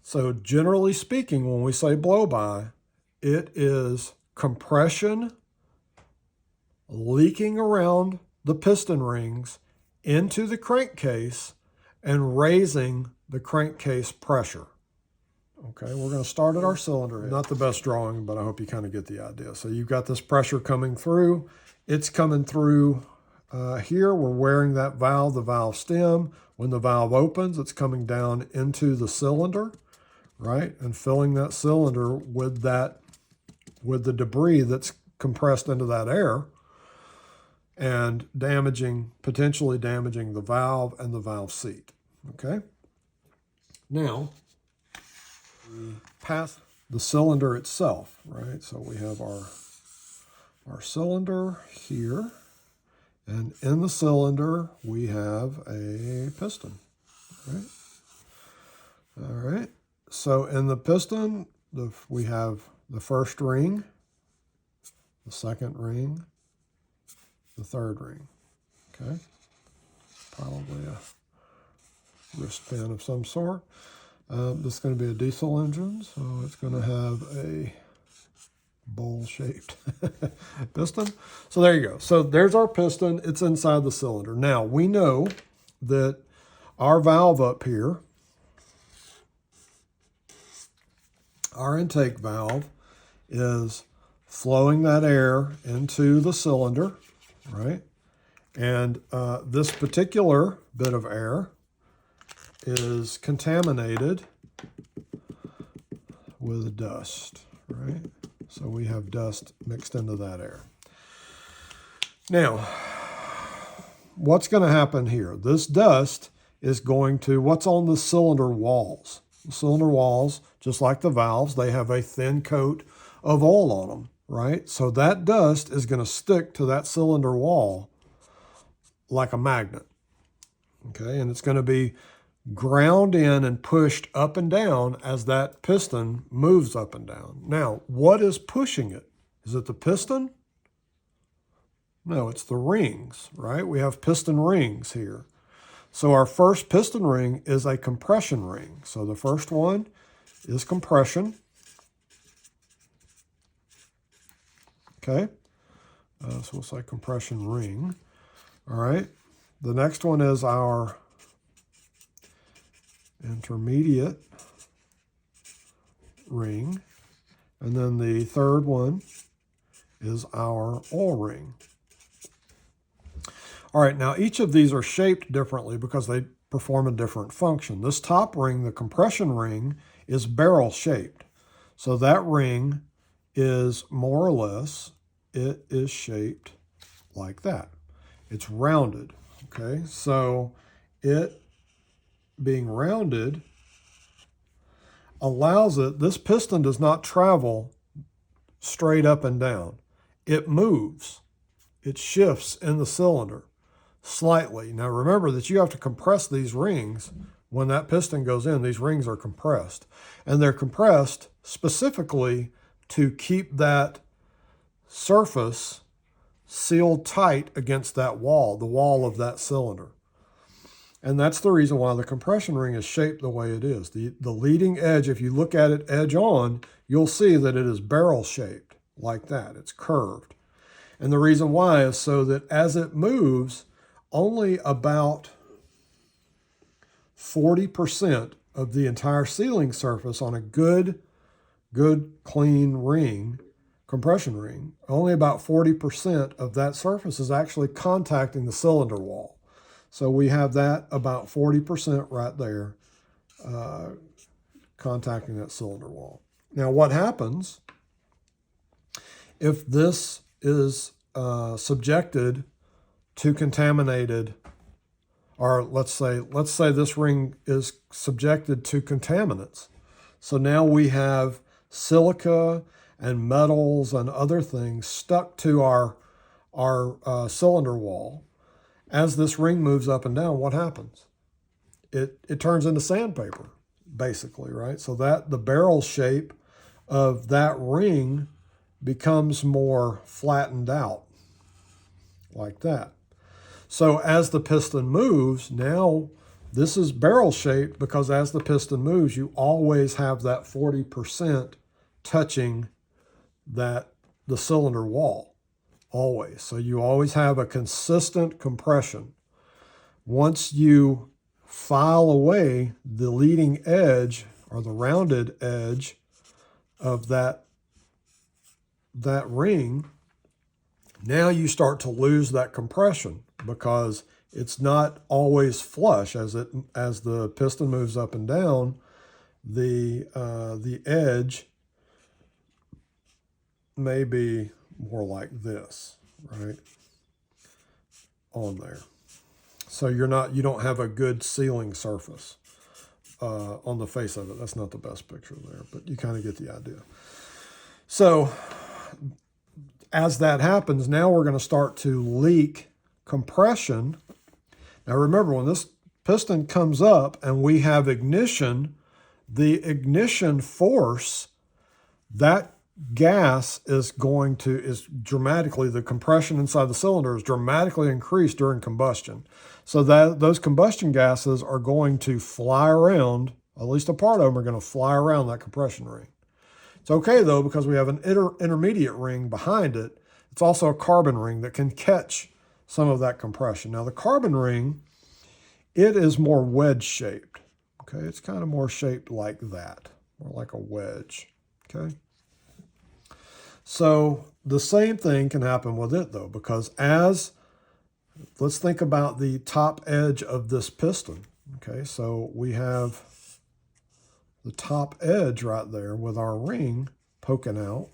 So generally speaking, when we say blow-by, it is compression leaking around the piston rings into the crankcase and raising the crankcase pressure. Okay, we're going to start at our cylinder head. Not the best drawing, but I hope you kind of get the idea. So you've got this pressure coming through. It's coming through here. We're wearing that valve, the valve stem. When the valve opens, it's coming down into the cylinder, right? And filling that cylinder with the debris that's compressed into that air and potentially damaging the valve and the valve seat, okay? Now, past the cylinder itself, right? So we have our cylinder here, and in the cylinder, we have a piston, right? All right, so in the piston, we have the first ring, the second ring, the third ring, okay? Probably a wristband of some sort. This is going to be a diesel engine, so it's going to have a bowl-shaped piston. So there you go. So there's our piston. It's inside the cylinder. Now, we know that our valve up here, our intake valve, is flowing that air into the cylinder, right? And this particular bit of air is contaminated with dust, right? So we have dust mixed into that air. Now, what's going to happen here? This dust is going to, what's on the cylinder walls? The cylinder walls, just like the valves, they have a thin coat of oil on them, right? So that dust is going to stick to that cylinder wall like a magnet, okay? And it's going to be ground in and pushed up and down as that piston moves up and down. Now, what is pushing it? Is it the piston? No, it's the rings, right? We have piston rings here. So our first piston ring is a compression ring. So the first one is compression. Okay, so we'll say compression ring. All right, the next one is our intermediate ring. And then the third one is our oil ring. All right, now each of these are shaped differently because they perform a different function. This top ring, the compression ring, is barrel shaped. So that ring is more or less, it is shaped like that. It's rounded, okay? So it being rounded allows it, this piston does not travel straight up and down. It moves. It shifts in the cylinder slightly. Now remember that you have to compress these rings. When that piston goes in, these rings are compressed. And they're compressed specifically to keep that surface sealed tight against that wall, the wall of that cylinder. And that's the reason why the compression ring is shaped the way it is. The leading edge, if you look at it edge on, you'll see that it is barrel shaped like that. It's curved. And the reason why is so that as it moves, only about 40% of the entire sealing surface on a good clean ring, compression ring, only about 40% of that surface is actually contacting the cylinder wall. So we have that about 40% right there contacting that cylinder wall. Now what happens if this is subjected to contaminated, or let's say this ring is subjected to contaminants. So now we have silica and metals and other things stuck to our cylinder wall. As this ring moves up and down, what happens? It turns into sandpaper, basically, right? So that the barrel shape of that ring becomes more flattened out, like that. So as the piston moves, now This is barrel shaped because as the piston moves, you always have that 40% touching the cylinder wall, always. So you always have a consistent compression. Once you file away the leading edge or the rounded edge of that ring, now you start to lose that compression because it's not always flush. As the piston moves up and down, the edge may be more like this, right, on there. So you don't have a good sealing surface on the face of it. That's not the best picture there, but you kind of get the idea. So as that happens, now we're going to start to leak compression. Now remember, when this piston comes up and we have ignition, the ignition force, that gas is dramatically, the compression inside the cylinder is dramatically increased during combustion. So that those combustion gases are going to fly around, at least a part of them are going to fly around that compression ring. It's okay though, because we have an intermediate ring behind it. It's also a carbon ring that can catch some of that compression. Now the carbon ring, it is more wedge shaped. Okay, it's kind of more shaped like that, more like a wedge. Okay. So the same thing can happen with it though, because let's think about the top edge of this piston. Okay, so we have the top edge right there with our ring poking out.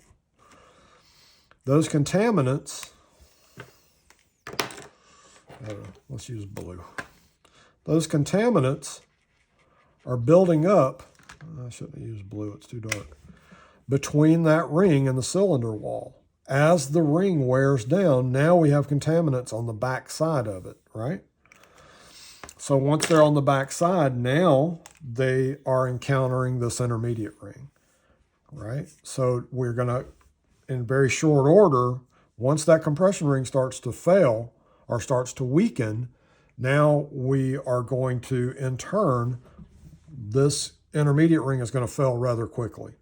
Those contaminants, let's use blue. Those contaminants are building up, I shouldn't have used blue, it's too dark, between that ring and the cylinder wall. As the ring wears down, now we have contaminants on the back side of it, right? So once they're on the back side, now they are encountering this intermediate ring, right? So we're going to, in very short order, once that compression ring starts to fail or starts to weaken, now we are going to, in turn, this intermediate ring is going to fail rather quickly,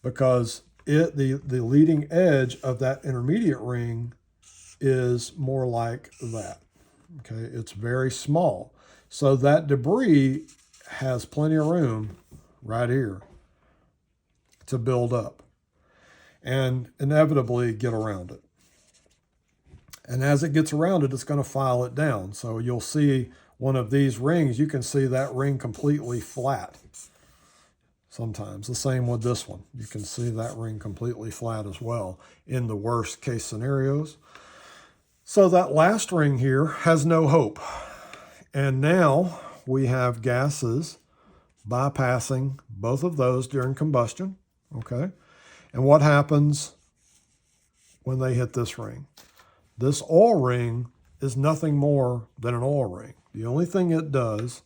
because the leading edge of that intermediate ring is more like that. Okay, it's very small. So that debris has plenty of room right here to build up and inevitably get around it. And as it gets around it, it's going to file it down. So you'll see one of these rings, you can see that ring completely flat. Sometimes the same with this one. You can see that ring completely flat as well in the worst case scenarios. So that last ring here has no hope. And now we have gases bypassing both of those during combustion, okay? And what happens when they hit this ring? This oil ring is nothing more than an oil ring. The only thing it does,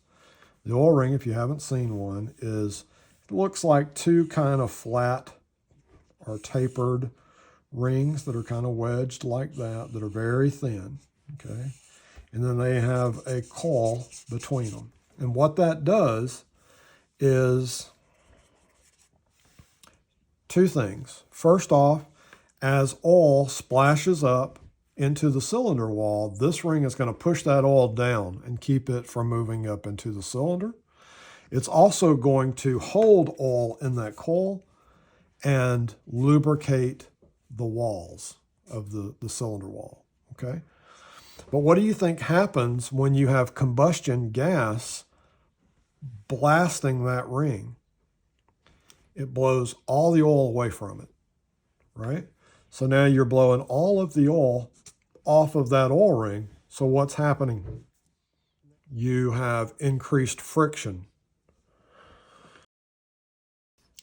the oil ring, if you haven't seen one, is it looks like two kind of flat or tapered rings that are kind of wedged like that are very thin, okay? And then they have a coil between them. And what that does is two things. First off, as oil splashes up into the cylinder wall, this ring is going to push that oil down and keep it from moving up into the cylinder. It's also going to hold oil in that coil and lubricate the walls of the cylinder wall, okay? But what do you think happens when you have combustion gas blasting that ring? It blows all the oil away from it, right? So now you're blowing all of the oil off of that oil ring. So what's happening? You have increased friction.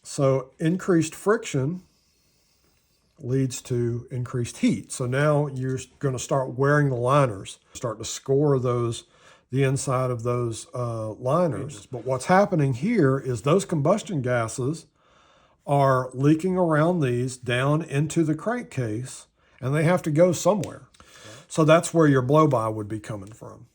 So increased friction leads to increased heat. So now you're going to start wearing the liners, start to score the inside of those liners. But what's happening here is those combustion gases are leaking around these down into the crankcase, and they have to go somewhere. So that's where your blow-by would be coming from.